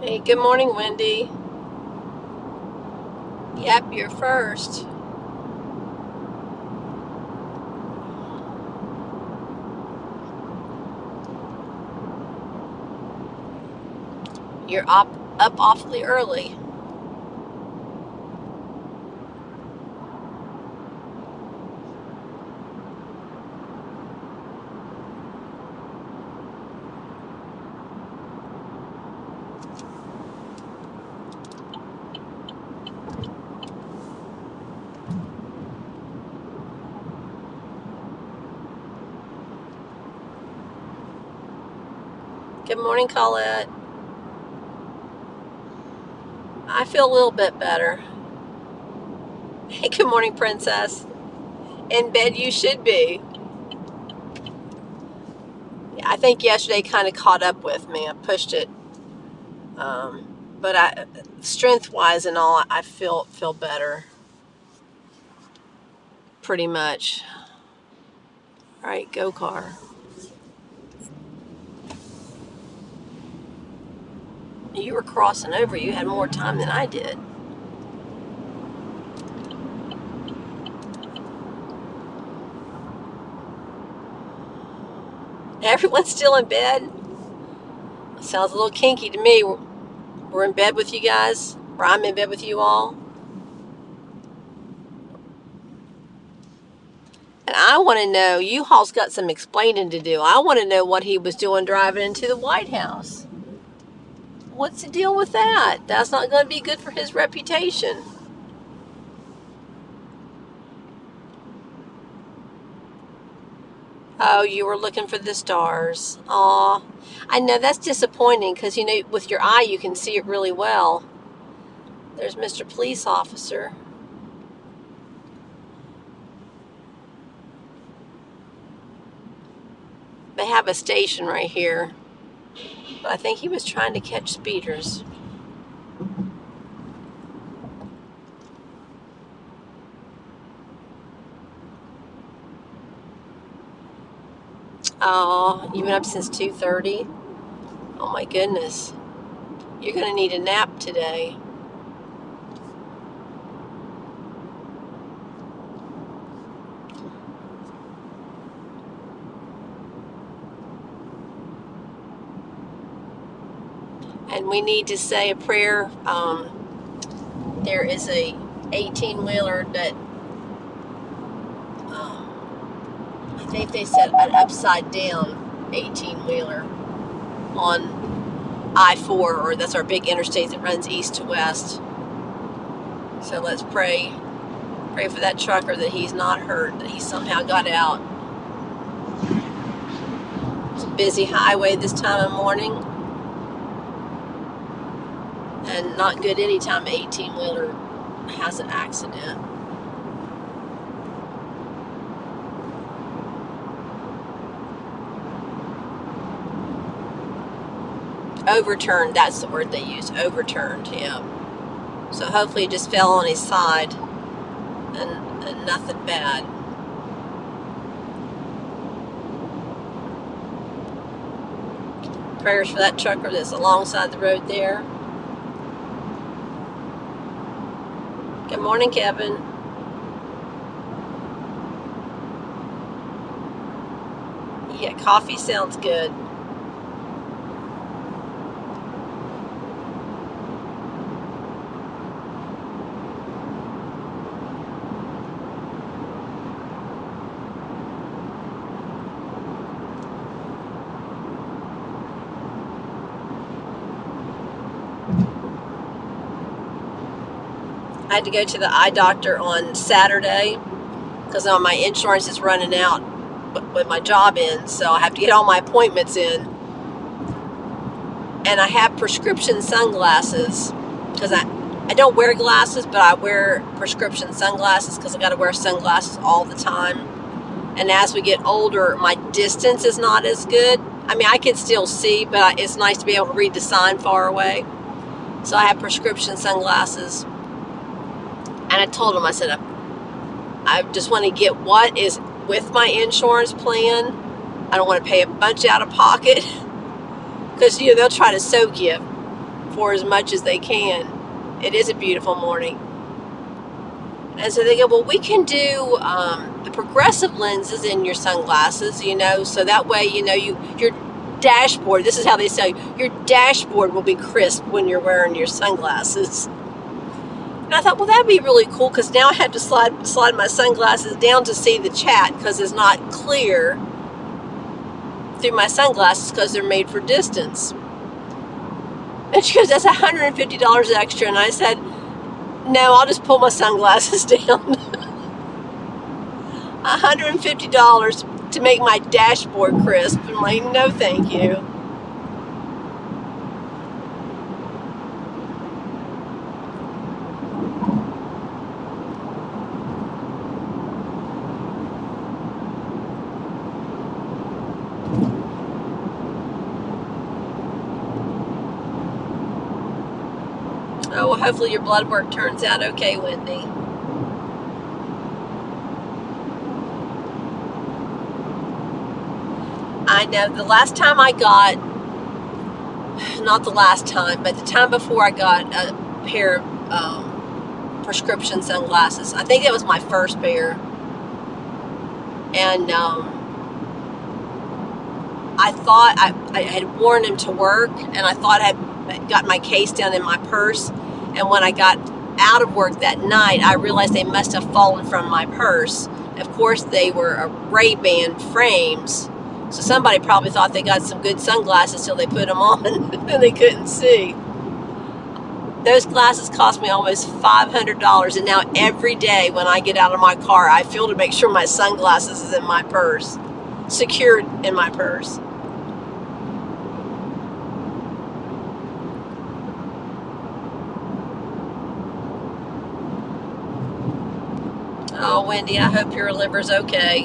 Hey, good morning, Wendy. Yep, you're first. You're up awfully early. Good morning, Colette. I feel a little bit better. Hey, good morning, Princess. In bed you should be. I think yesterday kind of caught up with me. I pushed it, but strength-wise and all, I feel better, pretty much. All right, go car. You were crossing over. You had more time than I did. Everyone's still in bed. Sounds a little kinky to me. We're in bed with you guys, or I'm in bed with you all. And I want to know, U-Haul's got some explaining to do. I want to know what he was doing driving into the White House. What's the deal with that? That's not going to be good for his reputation. Oh, you were looking for the stars. Aw. I know that's disappointing because, with your eye you can see it really well. There's Mr. Police Officer. They have a station right here. But I think he was trying to catch speeders. Oh, you've been up since 2:30? Oh my goodness. You're going to need a nap today. And we need to say a prayer. There is a 18-wheeler that I think they said an upside down 18-wheeler on I-4, or that's our big interstate that runs east to west. So let's pray for that trucker that he's not hurt, that he somehow got out. It's a busy highway this time of morning, and not good anytime an 18-wheeler has an accident. Overturned, that's the word they use. Overturned, yeah. So hopefully he just fell on his side and nothing bad. Prayers for that trucker that's alongside the road there. Good morning, Kevin. Yeah, coffee sounds good. I had to go to the eye doctor on Saturday because my insurance is running out when my job ends, so I have to get all my appointments in. And I have prescription sunglasses because I don't wear glasses, but I wear prescription sunglasses because I got to wear sunglasses all the time. And as we get older, my distance is not as good. I mean, I can still see, but it's nice to be able to read the sign far away. So I have prescription sunglasses. And I told him, I said, I just want to get what is with my insurance plan. I don't want to pay a bunch out of pocket because they'll try to soak you for as much as they can. It is a beautiful morning. And so they go, well, we can do the progressive lenses in your sunglasses, so that way, your dashboard, this is how they say, your dashboard will be crisp when you're wearing your sunglasses. And I thought, well, that'd be really cool, because now I have to slide my sunglasses down to see the chat, because it's not clear through my sunglasses because they're made for distance. And she goes, that's $150 extra. And I said, no, I'll just pull my sunglasses down. $150 to make my dashboard crisp. I'm like, no, thank you. Oh, well, hopefully your blood work turns out okay, Wendy. I know the last time I got, not the last time, but the time before I got a pair of prescription sunglasses, I think that was my first pair. And I thought I had worn them to work, and I thought I had got my case down in my purse. And when I got out of work that night, I realized they must have fallen from my purse. Of course, they were Ray-Ban frames. So somebody probably thought they got some good sunglasses till they put them on and they couldn't see. Those glasses cost me almost $500, and now every day when I get out of my car, I feel to make sure my sunglasses is in my purse, secured in my purse. Oh, Wendy, I hope your liver's okay.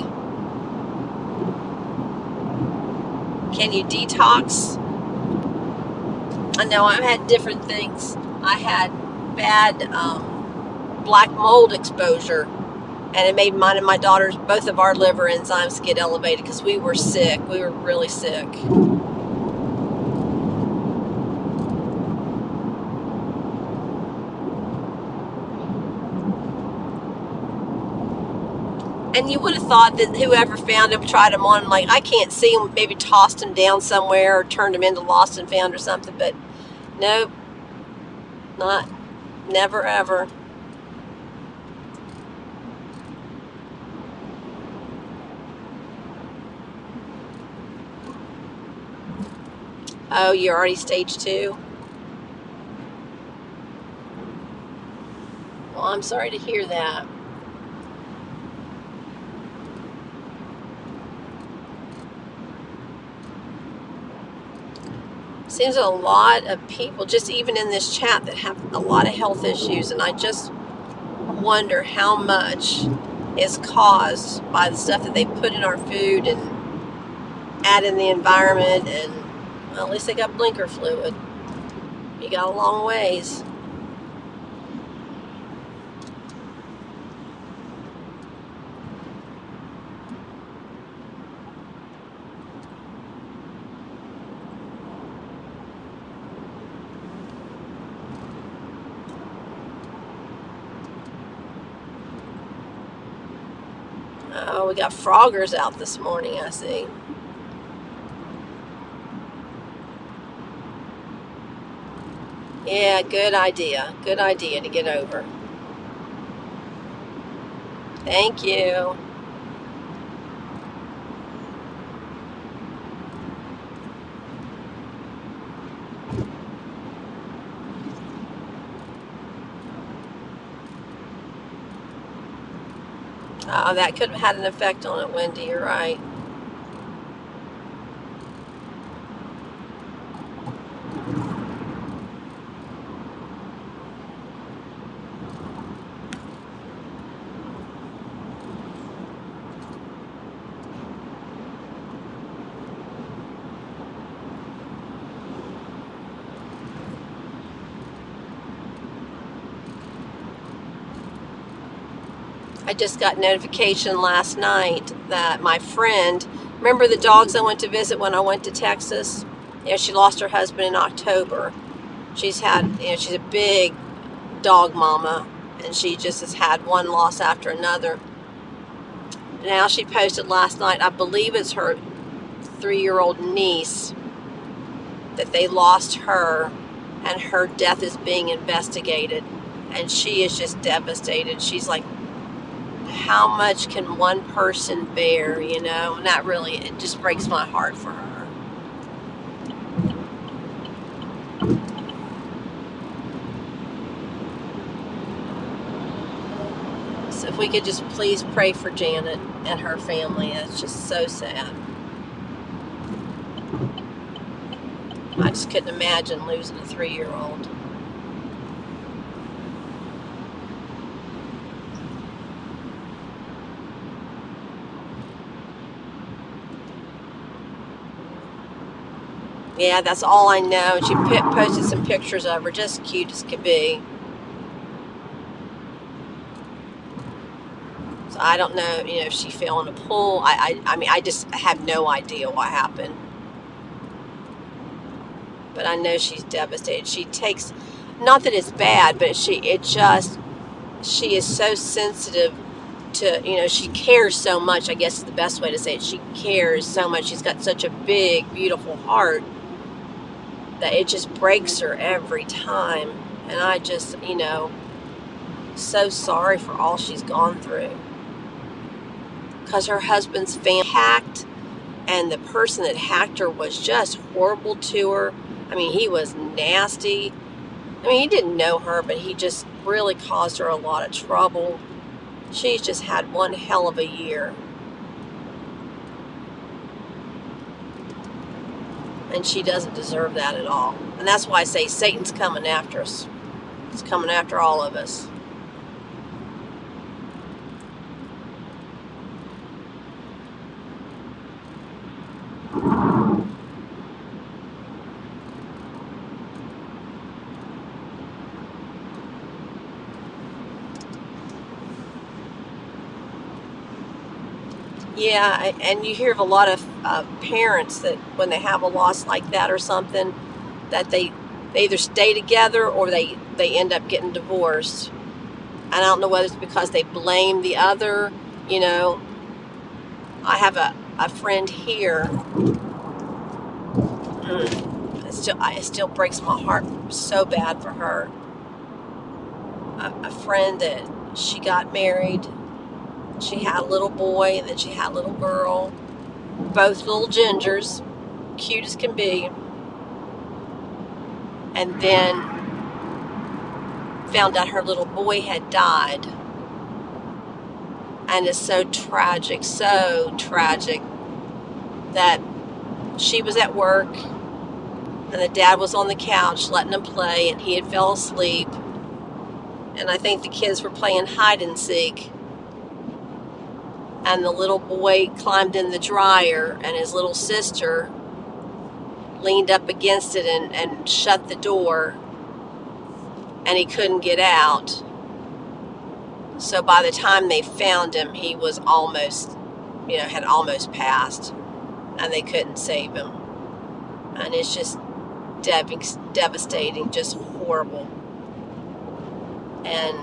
Can you detox? I know I've had different things. I had bad black mold exposure, and it made mine and my daughter's, both of our liver enzymes get elevated because we were sick. We were really sick. And you would have thought that whoever found him, tried him on, like, I can't see him, maybe tossed him down somewhere or turned him into lost and found or something, but nope, never ever. Oh, you're already stage 2? Well, I'm sorry to hear that. Seems a lot of people, just even in this chat, that have a lot of health issues, and I just wonder how much is caused by the stuff that they put in our food and add in the environment. And well, at least they got blinker fluid. You got a long ways. Oh, we got froggers out this morning, I see. Yeah, good idea. Good idea to get over. Thank you. Oh, that could have had an effect on it, Wendy. You're right. I just got notification last night that my friend, remember the dogs I went to visit when I went to Texas? Yeah, she lost her husband in October. She's had, she's a big dog mama, and she just has had one loss after another. Now she posted last night, I believe it's her 3-year-old niece, that they lost her and her death is being investigated. And she is just devastated. She's like, how much can one person bear, And that really, it just breaks my heart for her. So if we could just please pray for Janet and her family. It's just so sad. I just couldn't imagine losing a 3-year-old. Yeah, that's all I know. And she posted some pictures of her, just cute as could be. So I don't know, if she fell in a pool. I mean, I just have no idea what happened. But I know she's devastated. She takes, not that it's bad, but she is so sensitive to, she cares so much, I guess is the best way to say it. She cares so much. She's got such a big, beautiful heart that it just breaks her every time. And I just, so sorry for all she's gone through. Because her husband's family hacked, and the person that hacked her was just horrible to her. I mean, he was nasty. I mean, he didn't know her, but he just really caused her a lot of trouble. She's just had one hell of a year. And she doesn't deserve that at all. And that's why I say Satan's coming after us. He's coming after all of us. Yeah, and you hear of a lot of parents that when they have a loss like that or something, that they either stay together or they end up getting divorced. And I don't know whether it's because they blame the other. I have a friend here. It still breaks my heart so bad for her. A friend that she got married. She had a little boy, and then she had a little girl. Both little gingers, cute as can be. And then found out her little boy had died. And it's so tragic that she was at work and the dad was on the couch letting him play, and he had fell asleep. And I think the kids were playing hide and seek. And the little boy climbed in the dryer, and his little sister leaned up against it and shut the door, and he couldn't get out. So by the time they found him, he was almost, had almost passed, and they couldn't save him. And it's just devastating, just horrible. And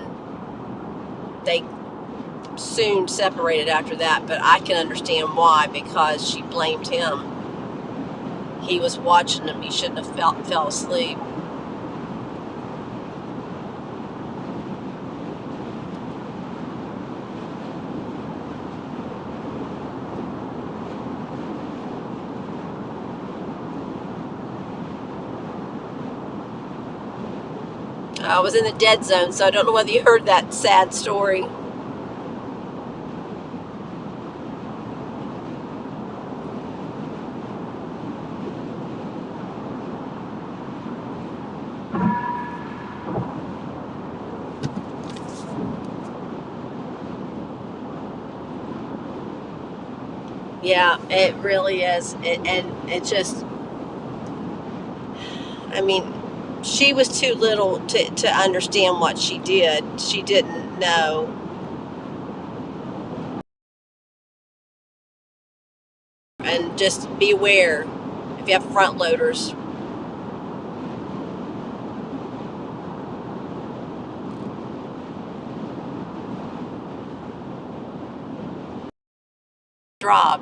they soon separated after that, but I can understand why, because she blamed him. He was watching him. He shouldn't have fell asleep. I was in the dead zone, so I don't know whether you heard that sad story. Yeah, it really is. And it just, I mean, she was too little to understand what she did. She didn't know. And just beware if you have front loaders. drop.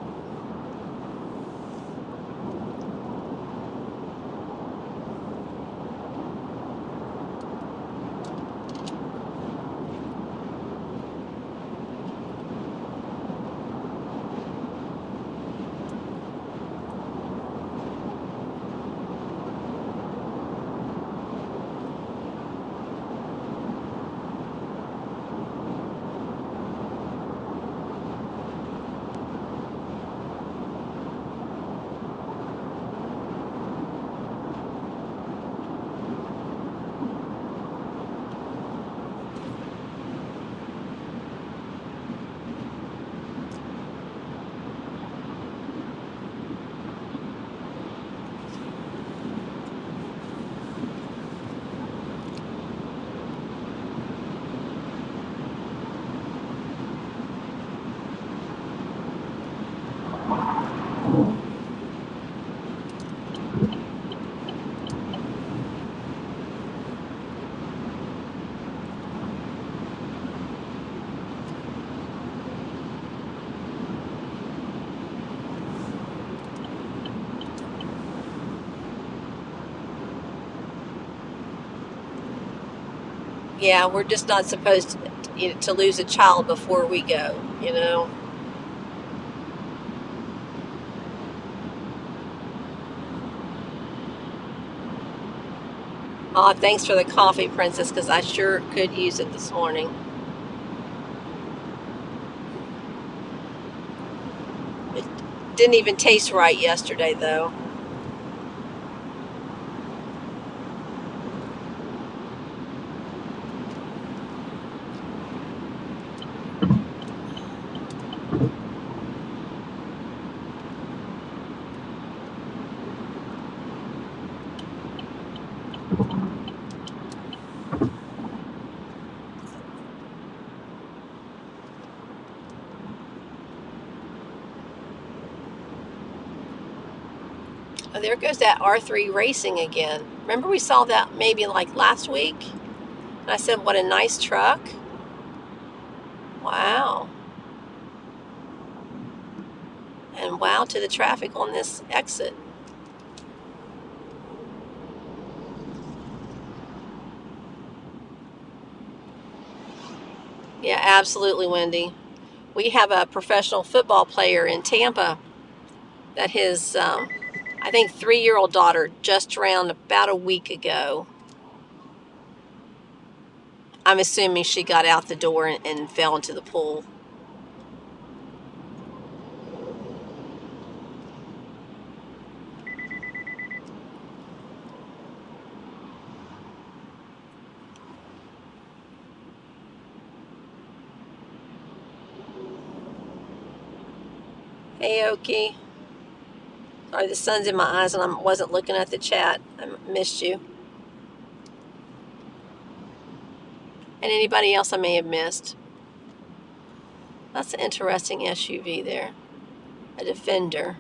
Yeah, we're just not supposed to lose a child before we go, you know. Oh, thanks for the coffee, Princess, because I sure could use it this morning. It didn't even taste right yesterday, though. Oh, there goes that R3 racing again. Remember we saw that maybe like last week? And I said, what a nice truck. Wow. And wow to the traffic on this exit. Yeah, absolutely, Wendy. We have a professional football player in Tampa that his, I think, 3-year-old daughter just drowned about a week ago. I'm assuming she got out the door and fell into the pool. Hey, Oki. Sorry, the sun's in my eyes and I wasn't looking at the chat. I missed you. And anybody else I may have missed. That's an interesting SUV there. A Defender.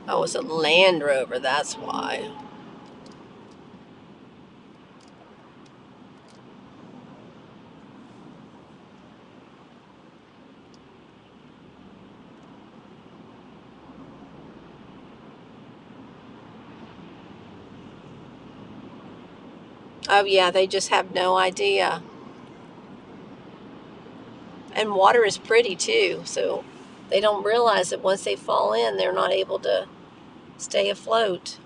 Oh, it's a Land Rover, that's why. Oh, yeah, they just have no idea. And water is pretty too, so they don't realize that once they fall in, they're not able to stay afloat.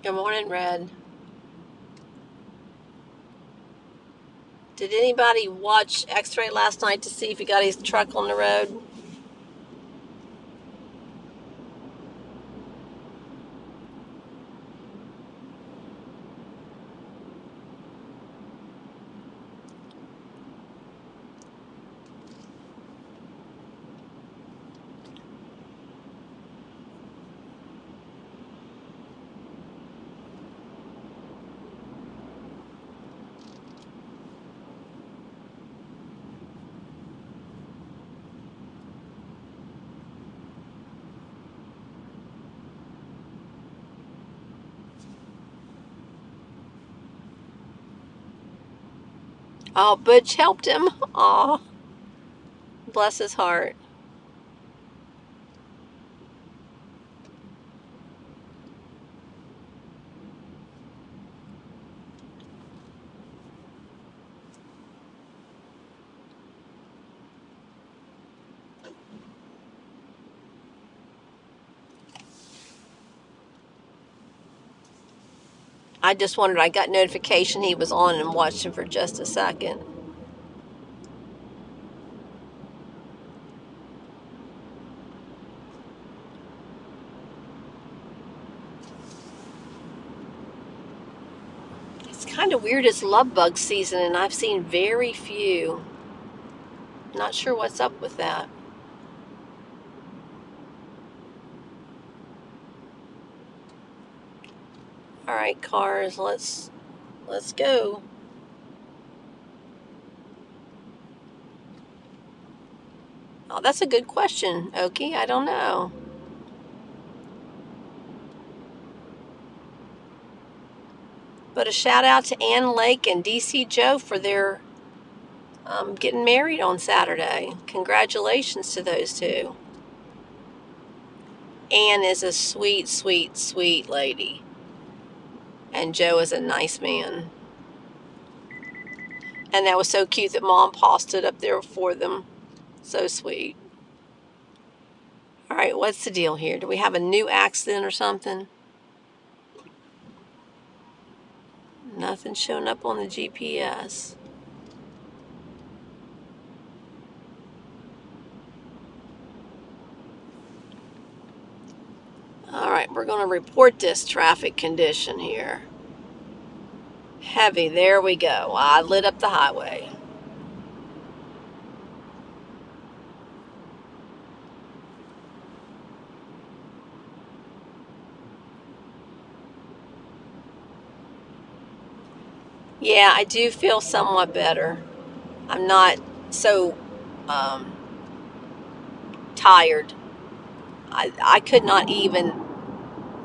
Good morning, Red. Did anybody watch X-Ray last night to see if he got his truck on the road? Oh, Butch helped him. Aw, bless his heart. I just wondered, I got notification he was on and watched him for just a second. It's kind of weird, it's love bug season and I've seen very few. Not sure what's up with that. All right, cars, let's go. Oh, that's a good question, Okie. I don't know. But a shout out to Ann Lake and DC Joe for their getting married on Saturday. Congratulations to those two. Ann is a sweet, sweet, sweet lady. And Joe is a nice man. And that was so cute that Mom and Pa stood up there for them. So sweet. All right, what's the deal here? Do we have a new accident or something? Nothing showing up on the GPS. All right, we're going to report this traffic condition here. Heavy, there we go. I lit up the highway. Yeah, I do feel somewhat better. I'm not so tired. I could not even,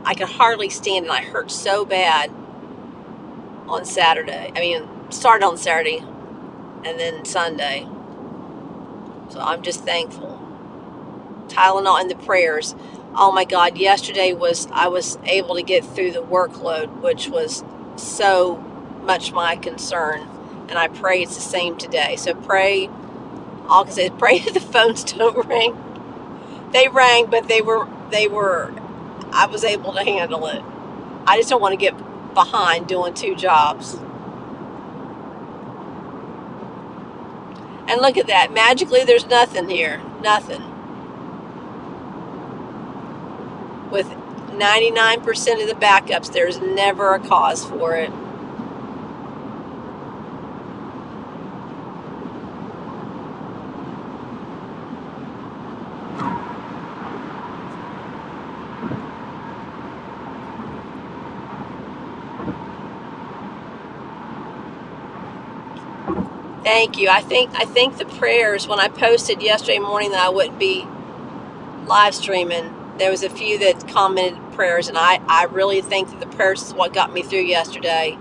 I could hardly stand and I hurt so bad on Saturday. I mean, started on Saturday and then Sunday. So I'm just thankful. Tylenol and the prayers. Oh my God, yesterday I was able to get through the workload, which was so much my concern. And I pray it's the same today. So pray, all I can say is pray that the phones don't ring. They rang, but they were, I was able to handle it. I just don't want to get behind doing two jobs. And look at that. Magically, there's nothing here. Nothing. With 99% of the backups, there's never a cause for it. Thank you. I think the prayers, when I posted yesterday morning that I wouldn't be live streaming, there was a few that commented prayers, and I really think that the prayers is what got me through yesterday.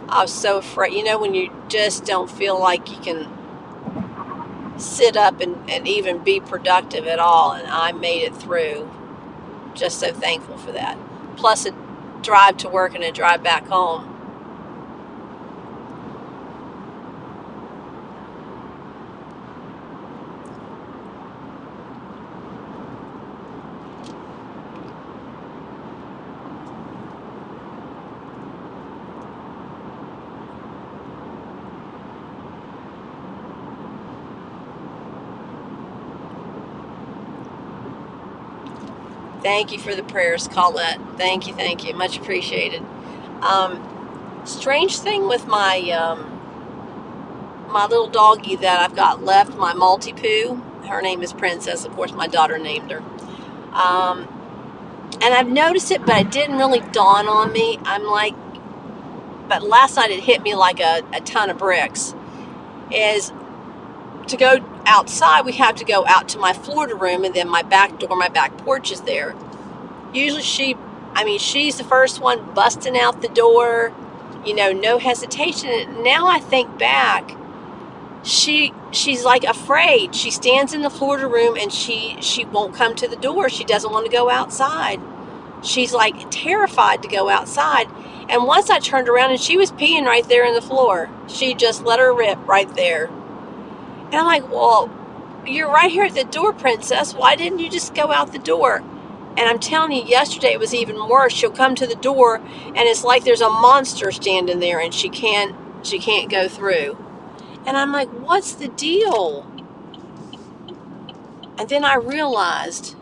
I was so afraid. You know, when you just don't feel like you can sit up and even be productive at all, and I made it through. Just so thankful for that. Plus a drive to work and a drive back home. Thank you for the prayers, Colette. Thank you. Much appreciated. Strange thing with my my little doggie that I've got left, my Maltipoo. Her name is Princess. Of course, my daughter named her. And I've noticed it, but it didn't really dawn on me. I'm like, but last night it hit me like a ton of bricks. Is to go outside, we have to go out to my Florida room, and then my back door, my back porch is there. Usually she's the first one busting out the door, no hesitation. Now I think back, she's like afraid. She stands in the Florida room and she won't come to the door. She doesn't want to go outside. She's like terrified to go outside. And once I turned around and she was peeing right there in the floor. She just let her rip right there. And I'm like, well, you're right here at the door, princess. Why didn't you just go out the door? And I'm telling you, yesterday it was even worse. She'll come to the door and it's like there's a monster standing there and she can't go through. And I'm like, what's the deal? And then I realized,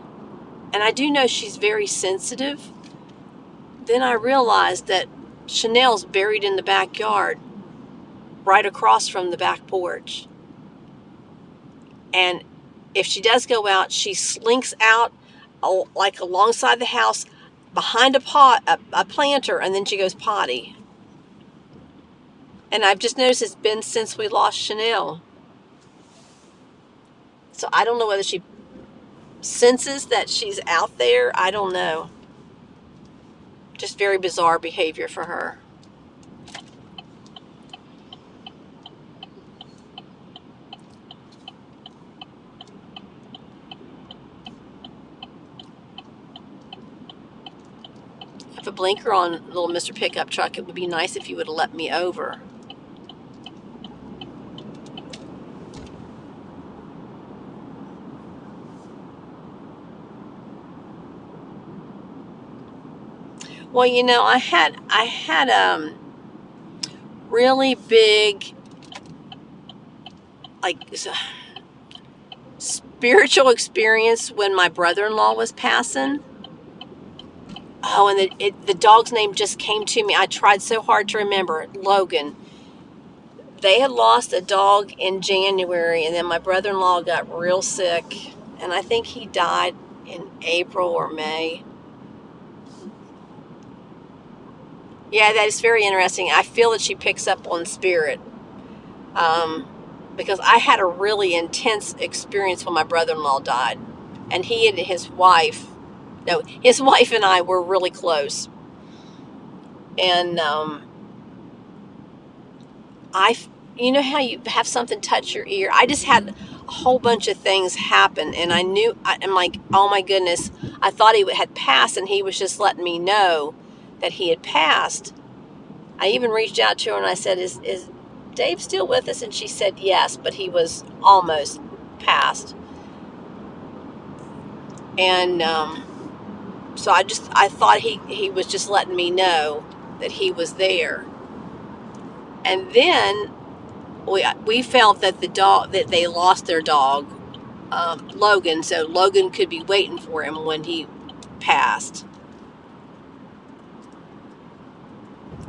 and I do know she's very sensitive, then I realized that Chanel's buried in the backyard, right across from the back porch. And if she does go out, she slinks out like alongside the house, behind a planter, and then she goes potty. And I've just noticed it's been since we lost Chanel. So I don't know whether she senses that she's out there. I don't know. Just very bizarre behavior for her. I have a blinker on little Mr. Pickup Truck. It would be nice if you would have let me over. Well, you know, I had really big, like, spiritual experience when my brother-in-law was passing. Oh, and the dog's name just came to me. I tried so hard to remember it. Logan. They had lost a dog in January, and then my brother-in-law got real sick, and I think he died in April or May. Yeah, that is very interesting. I feel that she picks up on spirit. Because I had a really intense experience when my brother-in-law died. And he and his wife and I were really close. And you know how you have something touch your ear? I just had a whole bunch of things happen, and I'm like, oh my goodness, I thought he had passed, and he was just letting me know that he had passed. I even reached out to her and I said, is Dave still with us? And she said yes, but he was almost passed. And so I thought he was just letting me know that he was there. And then we felt that that they lost their dog, Logan, so Logan could be waiting for him when he passed.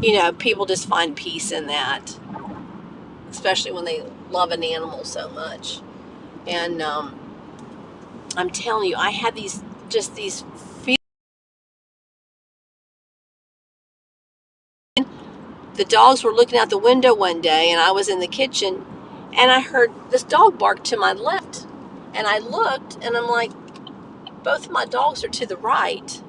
You know, people just find peace in that, especially when they love an animal so much. And I'm telling you, I had these feelings. The dogs were looking out the window one day, and I was in the kitchen, and I heard this dog bark to my left. And I looked, and I'm like, both of my dogs are to the right.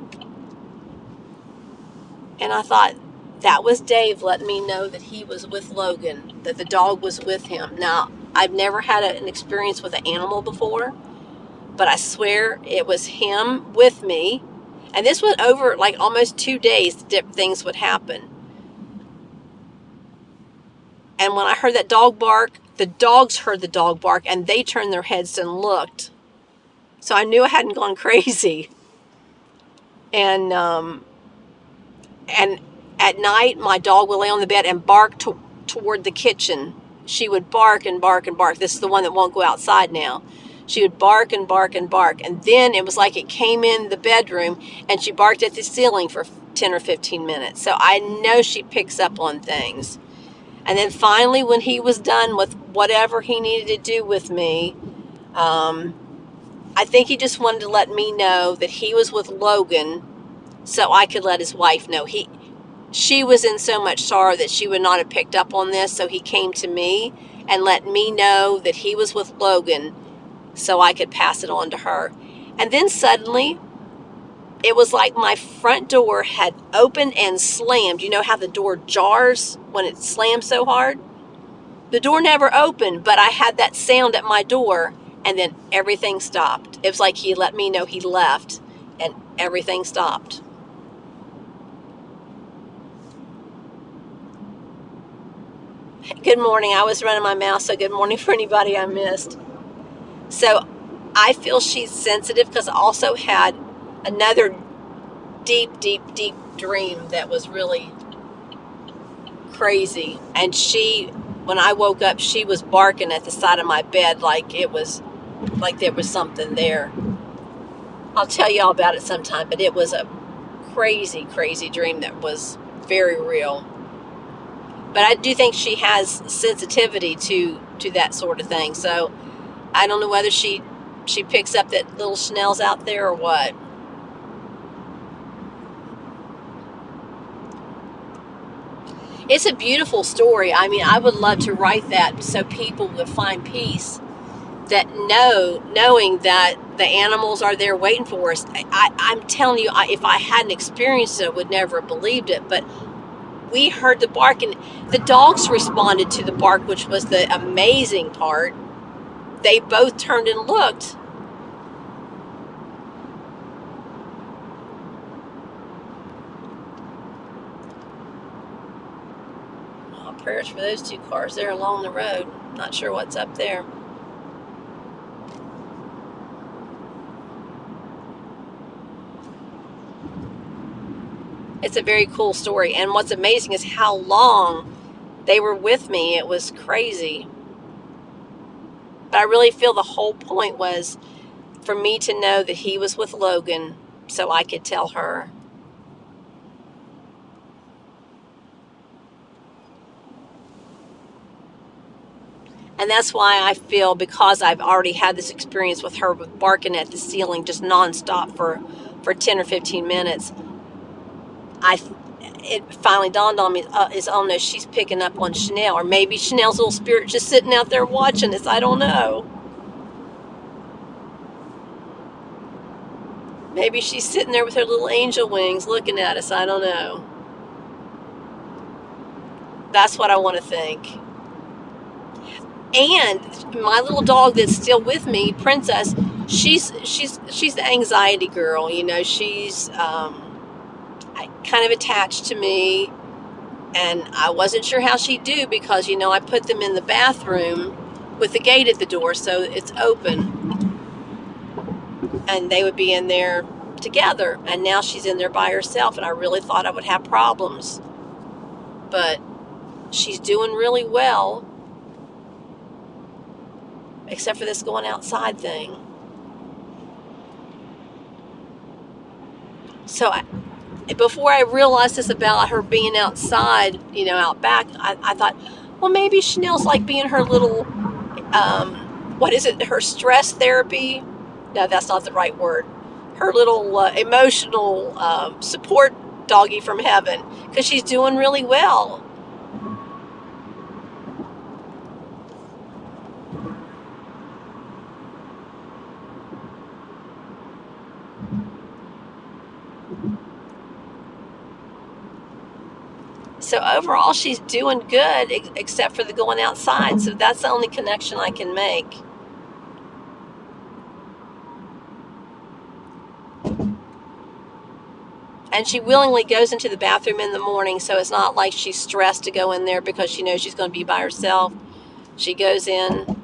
And I thought, that was Dave letting me know that he was with Logan, that the dog was with him. Now, I've never had an experience with an animal before, but I swear it was him with me. And this went over like almost 2 days that things would happen. And when I heard that dog bark, the dogs heard the dog bark, and they turned their heads and looked. So I knew I hadn't gone crazy. And at night, my dog would lay on the bed and bark toward the kitchen. She would bark and bark and bark. This is the one that won't go outside now. She would bark and bark and bark. And then it was like it came in the bedroom, and she barked at the ceiling for 10 or 15 minutes. So I know she picks up on things. And then finally, when he was done with whatever he needed to do with me, I think he just wanted to let me know that he was with Logan so I could let his wife know. She was in so much sorrow that she would not have picked up on this, so he came to me and let me know that he was with Logan so I could pass it on to her. And then suddenly, it was like my front door had opened and slammed. You know how the door jars when it slams so hard? The door never opened, but I had that sound at my door, and then everything stopped. It was like he let me know he left, and everything stopped. Good morning. I was running my mouth, so good morning for anybody I missed. So I feel she's sensitive because I also had another deep, deep, deep dream that was really crazy. And when I woke up, she was barking at the side of my bed like there was something there. I'll tell you all about it sometime, but it was a crazy, crazy dream that was very real. But I do think she has sensitivity to that sort of thing. So I don't know whether she picks up that little Chanel's out there or what. It's a beautiful story. I mean, I would love to write that so people would find peace, that knowing that the animals are there waiting for us. I'm telling you, if I hadn't experienced it, I would never have believed it. But we heard the bark, and the dogs responded to the bark, which was the amazing part. They both turned and looked. Oh, prayers for those two cars there along the road. Not sure what's up there. It's a very cool story, and what's amazing is how long they were with me. It was crazy. But I really feel the whole point was for me to know that he was with Logan so I could tell her. And that's why I feel, because I've already had this experience with her with barking at the ceiling just nonstop for 10 or 15 minutes, it finally dawned on me, oh no, she's picking up on Chanel. Or maybe Chanel's little spirit just sitting out there watching us. I don't know. Maybe she's sitting there with her little angel wings looking at us. I don't know. That's what I want to think. And my little dog that's still with me, Princess, she's the anxiety girl. You know, she's kind of attached to me, and I wasn't sure how she'd do because I put them in the bathroom with the gate at the door, so it's open, and they would be in there together. And now she's in there by herself, and I really thought I would have problems, but she's doing really well, except for this going outside thing. So before I realized this about her being outside, out back, I thought, well, maybe Chanel's like being her little, what is it, her stress therapy? No, that's not the right word. Her little emotional support doggy from heaven, because she's doing really well. So overall, she's doing good, except for the going outside. So that's the only connection I can make. And she willingly goes into the bathroom in the morning, so it's not like she's stressed to go in there because she knows she's going to be by herself. She goes in,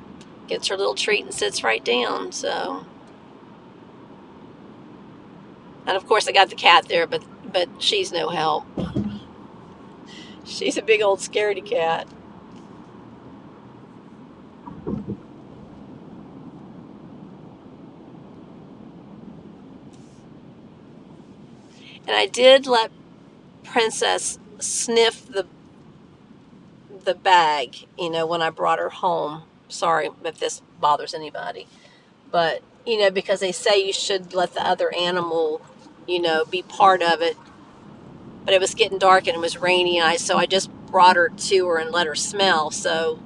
gets her little treat, and sits right down. So, and of course I got the cat there, but she's no help. She's a big old scaredy cat. And I did let Princess sniff the bag, when I brought her home. Sorry if this bothers anybody, but because they say you should let the other animal, be part of it. But it was getting dark and it was rainy, and so I just brought her to her and let her smell. So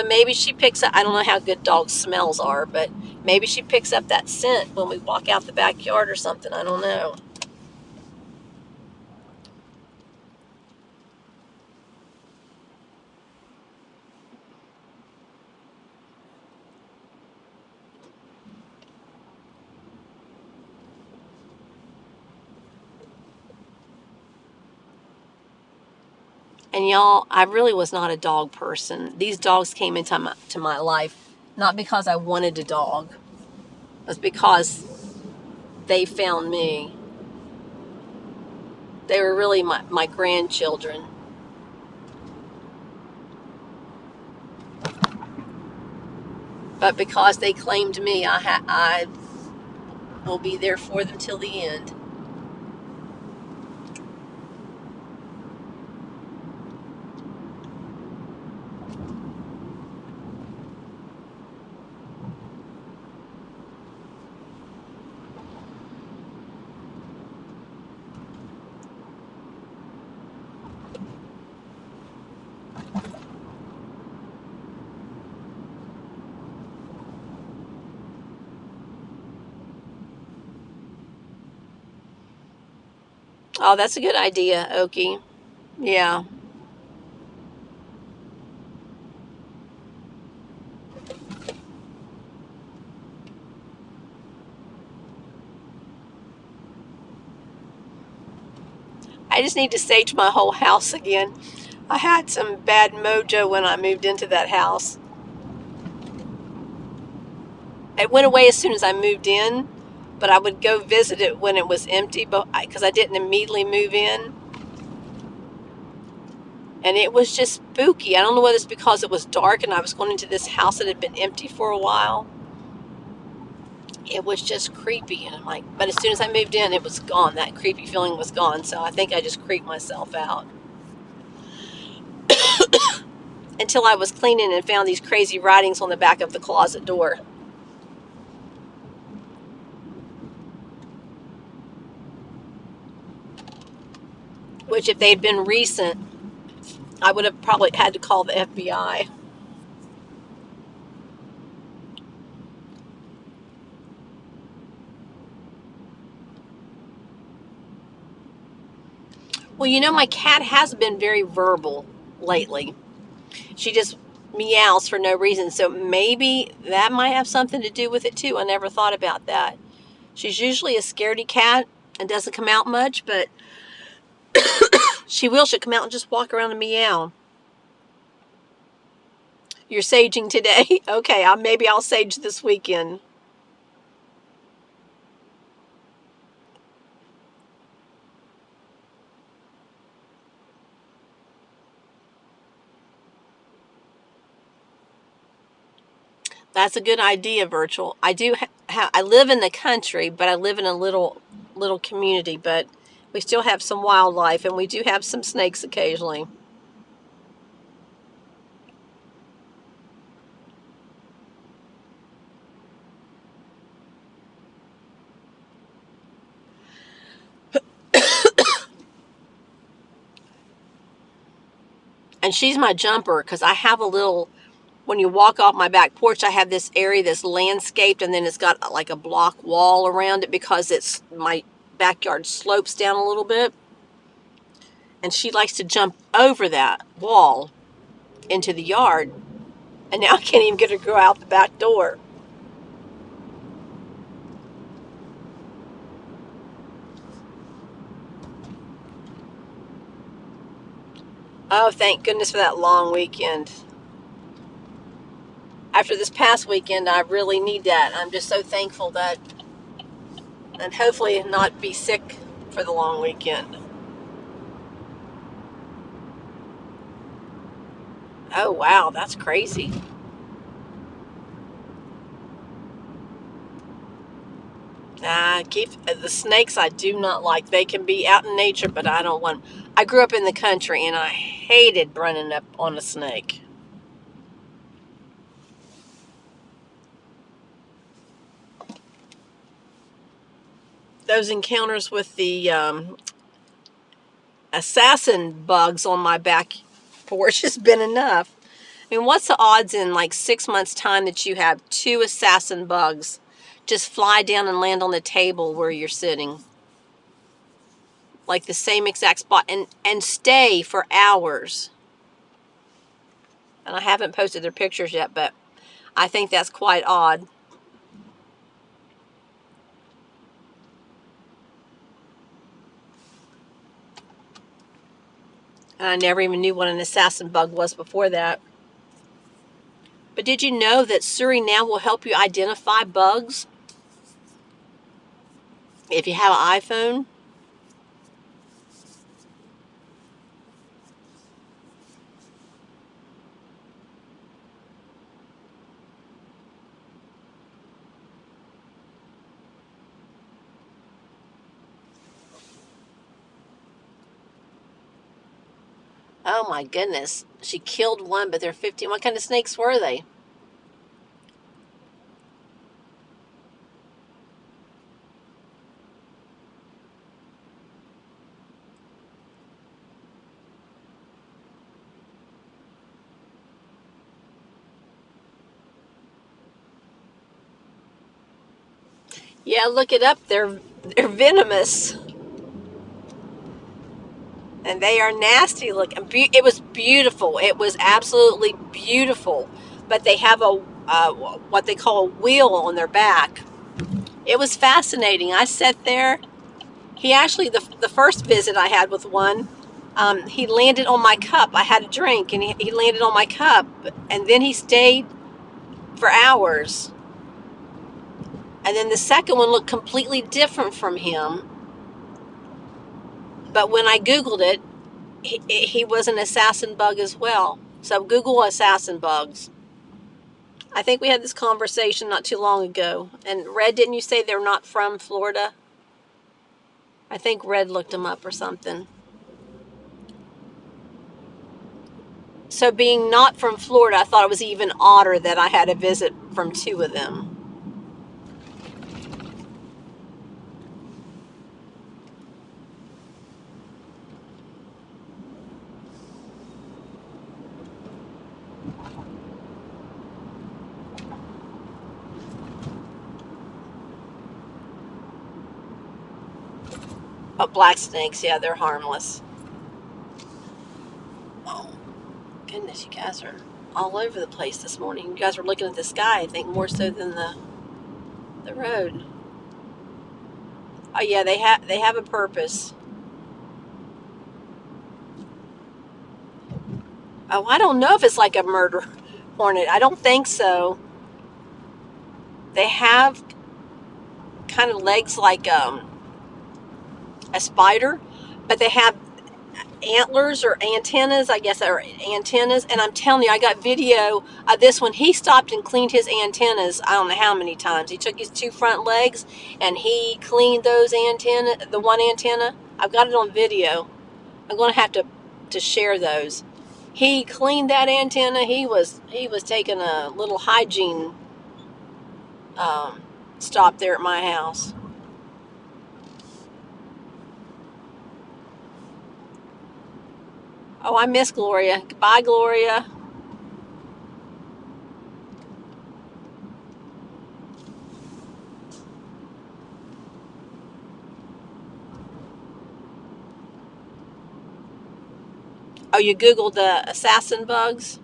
maybe she picks up. I don't know how good dogs' smells are, but maybe she picks up that scent when we walk out the backyard or something. I don't know. And y'all, I really was not a dog person. These dogs came into my life not because I wanted a dog. It was because they found me. They were really my grandchildren. But because they claimed me, I will be there for them till the end. Oh, that's a good idea, Okie. Yeah. I just need to sage my whole house again. I had some bad mojo when I moved into that house. It went away as soon as I moved in, but I would go visit it when it was empty, because I didn't immediately move in. And it was just spooky. I don't know whether it's because it was dark and I was going into this house that had been empty for a while. It was just creepy. And I'm like, but as soon as I moved in, it was gone. That creepy feeling was gone. So I think I just creeped myself out. Until I was cleaning and found these crazy writings on the back of the closet door. Which, if they'd been recent, I would have probably had to call the FBI. Well, my cat has been very verbal lately. She just meows for no reason. So maybe that might have something to do with it too. I never thought about that. She's usually a scaredy cat and doesn't come out much, but she'll come out and just walk around and meow. You're saging today? Okay, maybe I'll sage this weekend. That's a good idea, virtual. I do. I live in the country, but I live in a little community. But we still have some wildlife, and we do have some snakes occasionally. And she's my jumper because I have a little. When you walk off my back porch, I have this area that's landscaped, and then it's got like a block wall around it because it's my backyard slopes down a little bit, and she likes to jump over that wall into the yard, and now I can't even get her to go out the back door. Oh, thank goodness for that long weekend. After this past weekend, I really need that. I'm just so thankful that, and hopefully not be sick for the long weekend. Oh, wow, that's crazy. Keep the snakes. I do not like. They can be out in nature, but I don't want. I grew up in the country, and I hated running up on a snake. Those encounters with the assassin bugs on my back porch has been enough. I mean, what's the odds in like 6 months' time that you have two assassin bugs just fly down and land on the table where you're sitting? Like the same exact spot and stay for hours. And I haven't posted their pictures yet, but I think that's quite odd. And I never even knew what an assassin bug was before that. But did you know that Suriname will help you identify bugs if you have an iPhone? Oh my goodness. She killed one, but they're 15. What kind of snakes were they? Yeah, look it up. They're venomous. And they are nasty looking. It was beautiful. It was absolutely beautiful. But they have a what they call a wheel on their back. It was fascinating. I sat there. He actually, the first visit I had with one, he landed on my cup. I had a drink, and he landed on my cup. And then he stayed for hours. And then the second one looked completely different from him. But when I Googled it, he was an assassin bug as well. So Google assassin bugs. I think we had this conversation not too long ago. And Red, didn't you say they're not from Florida? I think Red looked them up or something. So being not from Florida, I thought it was even odder that I had a visit from two of them. Oh, black snakes, yeah, they're harmless. Oh, goodness, you guys are all over the place this morning. You guys are looking at the sky, I think, more so than the road. Oh yeah, they have a purpose. Oh, I don't know if it's like a murder hornet. I don't think so. They have kind of legs like a spider, but they have antlers or antennas, I guess, or antennas. And I'm telling you, I got video of this one. He stopped and cleaned his antennas. I don't know how many times. He took his two front legs and he cleaned those antenna, the one antenna. I've got it on video. I'm going to have to share those. He cleaned that antenna. He was taking a little hygiene um, stop there at my house. Oh, I miss Gloria. Goodbye, Gloria. Oh, you Googled the assassin bugs?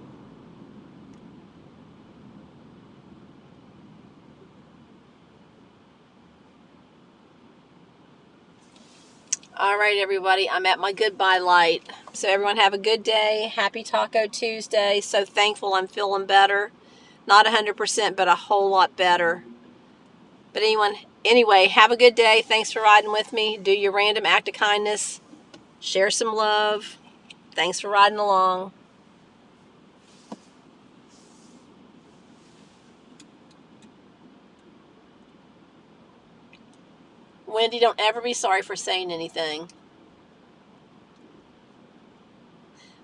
All right, everybody. I'm at my goodbye light. So everyone have a good day. Happy Taco Tuesday. So thankful I'm feeling better. Not 100%, but a whole lot better. But anyway, have a good day. Thanks for riding with me. Do your random act of kindness. Share some love. Thanks for riding along. Wendy, don't ever be sorry for saying anything.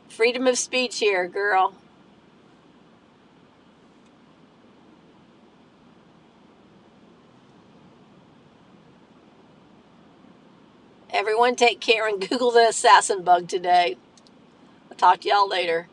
Freedom of speech here, girl. Everyone take care and Google the assassin bug today. I'll talk to y'all later.